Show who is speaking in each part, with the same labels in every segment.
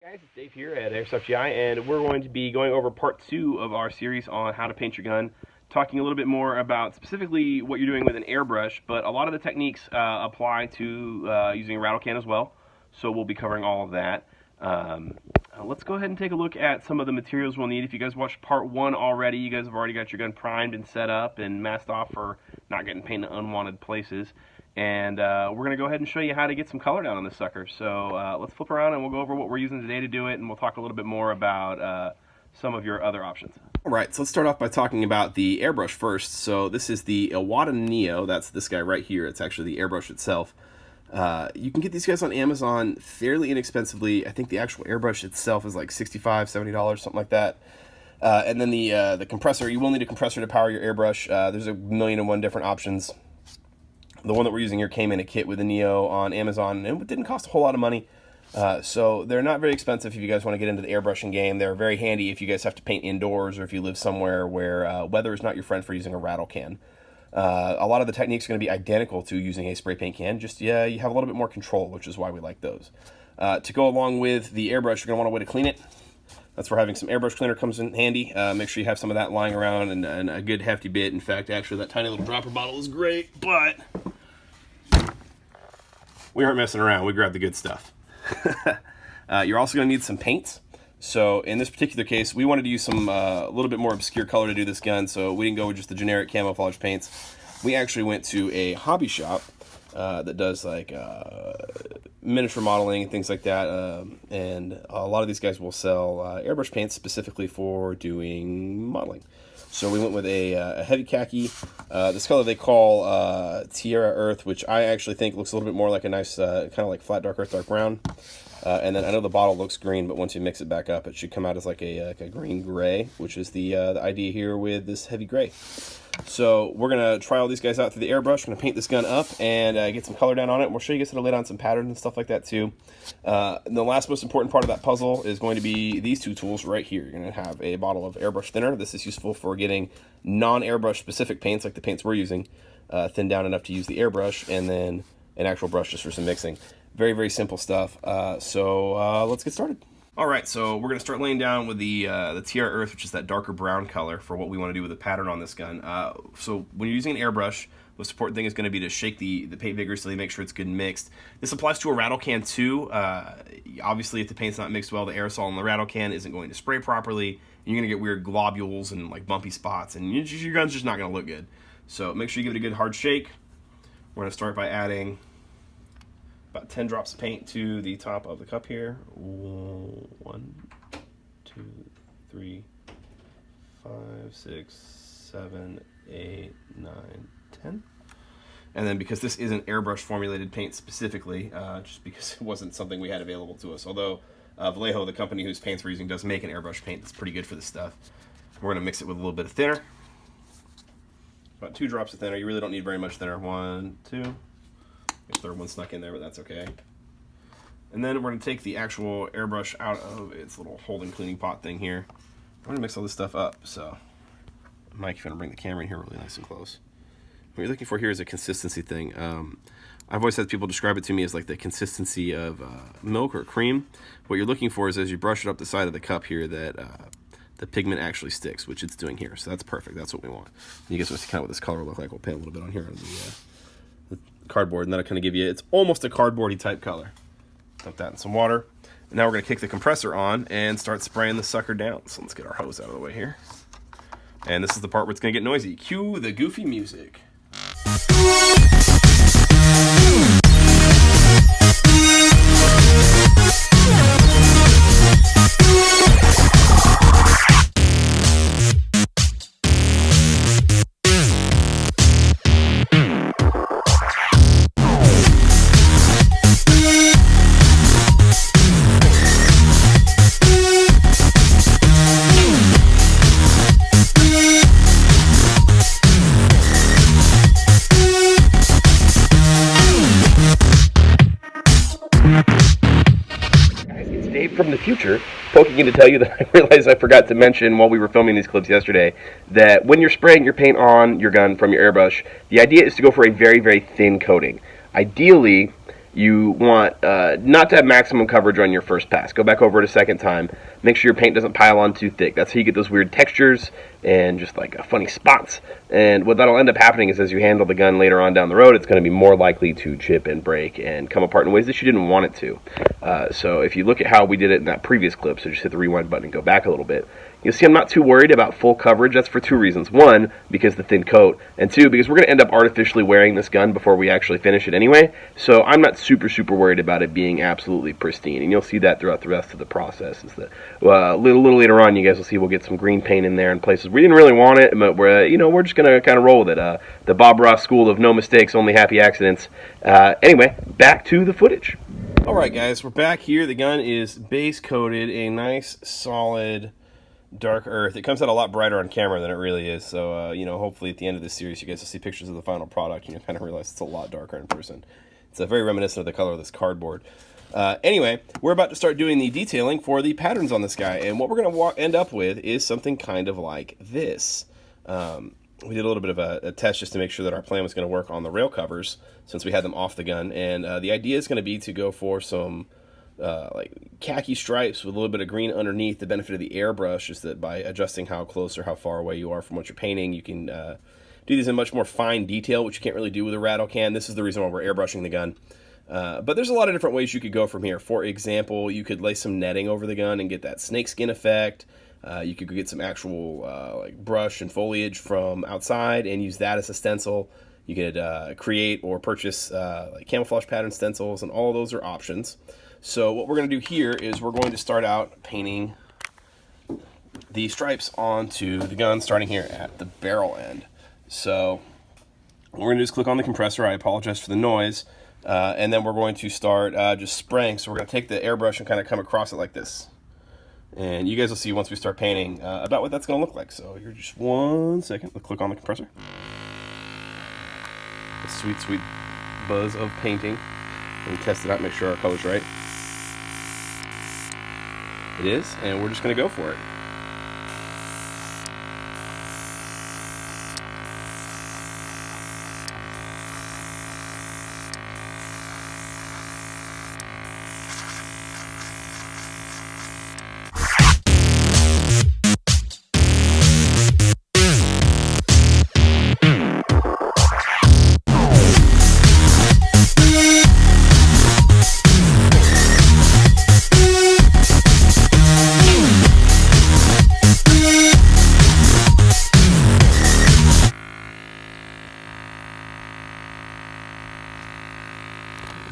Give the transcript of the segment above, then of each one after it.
Speaker 1: Guys, it's Dave here at Airsoft GI, and we're going to be going over part 2 of our series on how to paint your gun, talking a little bit more about specifically what you're doing with an airbrush, but a lot of the techniques apply to using a rattle can as well, so we'll be covering all of that. Let's go ahead and take a look at some of the materials we'll need. If you guys watched part 1 already, you guys have already got your gun primed and set up and masked off for not getting paint in unwanted places. And we're going to go ahead and show you how to get some color down on this sucker. So let's flip around and we'll go over what we're using today to do it, and we'll talk a little bit more about some of your other options.
Speaker 2: All right, so let's start off by talking about the airbrush first. So this is the Iwata Neo. That's this guy right here. It's actually the airbrush itself. You can get these guys on Amazon fairly inexpensively. I think the actual airbrush itself is like $65, $70, something like that. And then the compressor, you will need a compressor to power your airbrush. There's a million and one different options. The one that we're using here came in a kit with the Neo on Amazon, and it didn't cost a whole lot of money. So they're not very expensive if you guys want to get into the airbrushing game. They're very handy if you guys have to paint indoors or if you live somewhere where weather is not your friend for using a rattle can. A lot of the techniques are going to be identical to using a spray paint can, just you have a little bit more control, which is why we like those. To go along with the airbrush, you're going to want a way to clean it. That's where having some airbrush cleaner comes in handy. Make sure you have some of that lying around and a good hefty bit. In fact, actually, that tiny little dropper bottle is great, but we aren't messing around. We grabbed the good stuff. You're also going to need some paints. So in this particular case, we wanted to use some a little bit more obscure color to do this gun, so we didn't go with just the generic camouflage paints. We actually went to a hobby shop that does like miniature modeling and things like that, and a lot of these guys will sell airbrush paints specifically for doing modeling. So we went with a heavy khaki. This color they call Tierra Earth, which I actually think looks a little bit more like a nice kind of like flat dark earth, dark brown. And then I know the bottle looks green, but once you mix it back up, it should come out as like a green gray, which is the idea here with this heavy gray. So we're going to try all these guys out through the airbrush. We're going to paint this gun up and get some color down on it. And we'll show you guys how to lay down some patterns and stuff like that too. And the last most important part of that puzzle is going to be these two tools right here. You're going to have a bottle of airbrush thinner. This is useful for getting non-airbrush specific paints like the paints we're using thinned down enough to use the airbrush, and then an actual brush just for some mixing. Very, very simple stuff. So let's get started. All right, so we're going to start laying down with the Tierra Earth, which is that darker brown color for what we want to do with the pattern on this gun. So when you're using an airbrush, the most important thing is going to be to shake the paint vigorously, make sure it's good and mixed. This applies to a rattle can too. Obviously, if the paint's not mixed well, the aerosol in the rattle can isn't going to spray properly. You're going to get weird globules and like bumpy spots, and your gun's just not going to look good. So make sure you give it a good hard shake. We're going to start by adding about 10 drops of paint to the top of the cup here. 1, 2, 3, 5, 6, 7, 8, 9, 10. And then because this isn't airbrush formulated paint specifically, just because it wasn't something we had available to us, although Vallejo, the company whose paints we're using, does make an airbrush paint that's pretty good for this stuff. We're going to mix it with a little bit of thinner. About 2 drops of thinner. You really don't need very much thinner. 1, 2. The third one snuck in there, but that's okay. And then we're going to take the actual airbrush out of its little holding cleaning pot thing here. We're going to mix all this stuff up. So, Mike, if you want to bring the camera in here really nice and close. What you're looking for here is a consistency thing. I've always had people describe it to me as like the consistency of milk or cream. What you're looking for is as you brush it up the side of the cup here that the pigment actually sticks, which it's doing here. So that's perfect. That's what we want. You guys want to see kind of what this color will look like. We'll paint a little bit on here on the cardboard, and that'll kind of give you, it's almost a cardboardy type color. Dump that in some water. And now we're going to kick the compressor on and start spraying the sucker down. So let's get our hose out of the way here. And this is the part where it's going to get noisy. Cue the goofy music.
Speaker 1: From the future, poking in to tell you that I realized I forgot to mention while we were filming these clips yesterday that when you're spraying your paint on your gun from your airbrush, the idea is to go for a very, very thin coating. Ideally, you want not to have maximum coverage on your first pass. Go back over it a second time. Make sure your paint doesn't pile on too thick. That's how you get those weird textures and just like funny spots. And what that'll end up happening is as you handle the gun later on down the road, it's going to be more likely to chip and break and come apart in ways that you didn't want it to. So if you look at how we did it in that previous clip, so just hit the rewind button and go back a little bit, you'll see I'm not too worried about full coverage. That's for two reasons. One, because the thin coat, and two, because we're going to end up artificially wearing this gun before we actually finish it anyway. So I'm not super worried about it being absolutely pristine, and you'll see that throughout the rest of the process. Is that little later on, you guys will see we'll get some green paint in there in places we didn't really want it, but we're just going to kind of roll with it. The Bob Ross school of no mistakes, only happy accidents. Anyway, back to the footage.
Speaker 2: All right, guys, we're back here. The gun is base coated, a nice solid dark earth. It comes out a lot brighter on camera than it really is, so hopefully at the end of this series you guys will see pictures of the final product and you'll kind of realize it's a lot darker in person. It's very reminiscent of the color of this cardboard. Anyway, we're about to start doing the detailing for the patterns on this guy, and what we're going to end up with is something kind of like this. We did a little bit of a test just to make sure that our plan was going to work on the rail covers since we had them off the gun, and the idea is going to be to go for some like khaki stripes with a little bit of green underneath. The benefit of the airbrush is that by adjusting how close or how far away you are from what you're painting, you can do these in much more fine detail, which you can't really do with a rattle can. This is the reason why we're airbrushing the gun. But there's a lot of different ways you could go from here. For example, you could lay some netting over the gun and get that snakeskin effect. You could get some actual like brush and foliage from outside and use that as a stencil. You could create or purchase like camouflage pattern stencils, and all of those are options. So what we're going to do here is we're going to start out painting the stripes onto the gun, starting here at the barrel end. So what we're going to do is click on the compressor. I apologize for the noise. And then we're going to start just spraying. So we're going to take the airbrush and kind of come across it like this. And you guys will see once we start painting about what that's going to look like. So here, just 1 second. We'll click on the compressor. The sweet, sweet buzz of painting. And test it out, make sure our color's right. It is, and we're just going to go for it.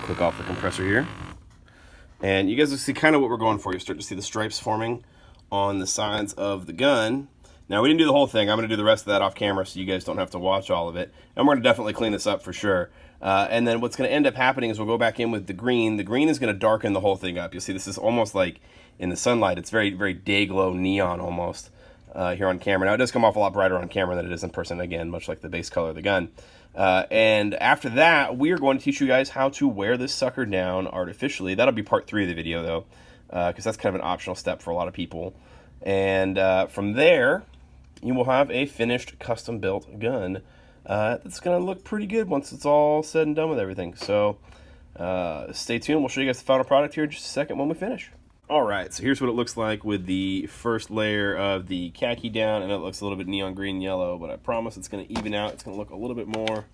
Speaker 2: Click off the compressor here, and you guys will see kind of what we're going for. You start to see the stripes forming on the sides of the gun. Now, we didn't do the whole thing. I'm going to do the rest of that off camera so you guys don't have to watch all of it, and we're going to definitely clean this up for sure. And then what's going to end up happening is we'll go back in with the green. The green is going to darken the whole thing up. You'll see this is almost like in the sunlight. It's very, very day glow neon almost here on camera. Now, it does come off a lot brighter on camera than it is in person, again, much like the base color of the gun. And after that, we are going to teach you guys how to wear this sucker down artificially. That'll be part 3 of the video, though, because that's kind of an optional step for a lot of people. And from there, you will have a finished, custom-built gun that's going to look pretty good once it's all said and done with everything. So stay tuned. We'll show you guys the final product here in just a second when we finish. All right, so here's what it looks like with the first layer of the khaki down, and it looks a little bit neon green yellow, but I promise it's going to even out. It's going to look a little bit more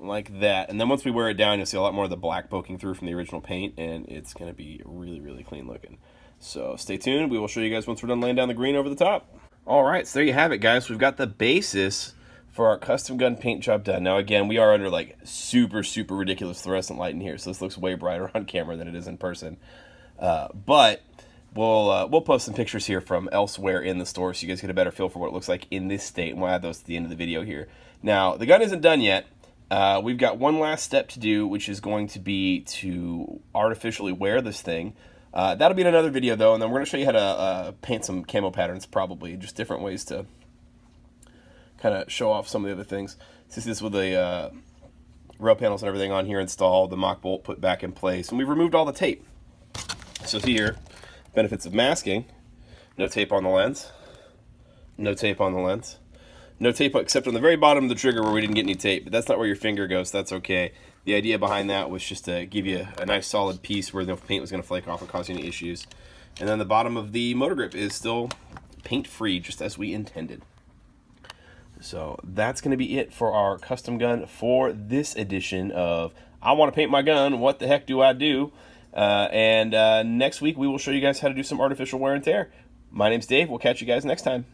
Speaker 2: like that. And then once we wear it down, you'll see a lot more of the black poking through from the original paint, and it's going to be really, really clean looking. So stay tuned. We will show you guys once we're done laying down the green over the top. All right, so there you have it, guys. We've got the basis for our custom gun paint job done. Now, again, we are under like super, super ridiculous fluorescent light in here, so this looks way brighter on camera than it is in person. But we'll post some pictures here from elsewhere in the store so you guys get a better feel for what it looks like in this state, and we'll add those to the end of the video here. Now, the gun isn't done yet. We've got one last step to do, which is going to be to artificially wear this thing. That'll be in another video, though, and then we're going to show you how to paint some camo patterns, probably, just different ways to kind of show off some of the other things. So this is with the rail panels and everything on here installed, the mock bolt put back in place, and we've removed all the tape. So here, benefits of masking: no tape on the lens, no tape on the lens. No tape except on the very bottom of the trigger where we didn't get any tape, but that's not where your finger goes, so that's okay. The idea behind that was just to give you a nice solid piece where the paint was going to flake off or cause you any issues. And then the bottom of the motor grip is still paint-free, just as we intended. So that's going to be it for our custom gun for this edition of I Want to Paint My Gun, What the Heck Do I Do? And next week we will show you guys how to do some artificial wear and tear. My name's Dave. We'll catch you guys next time.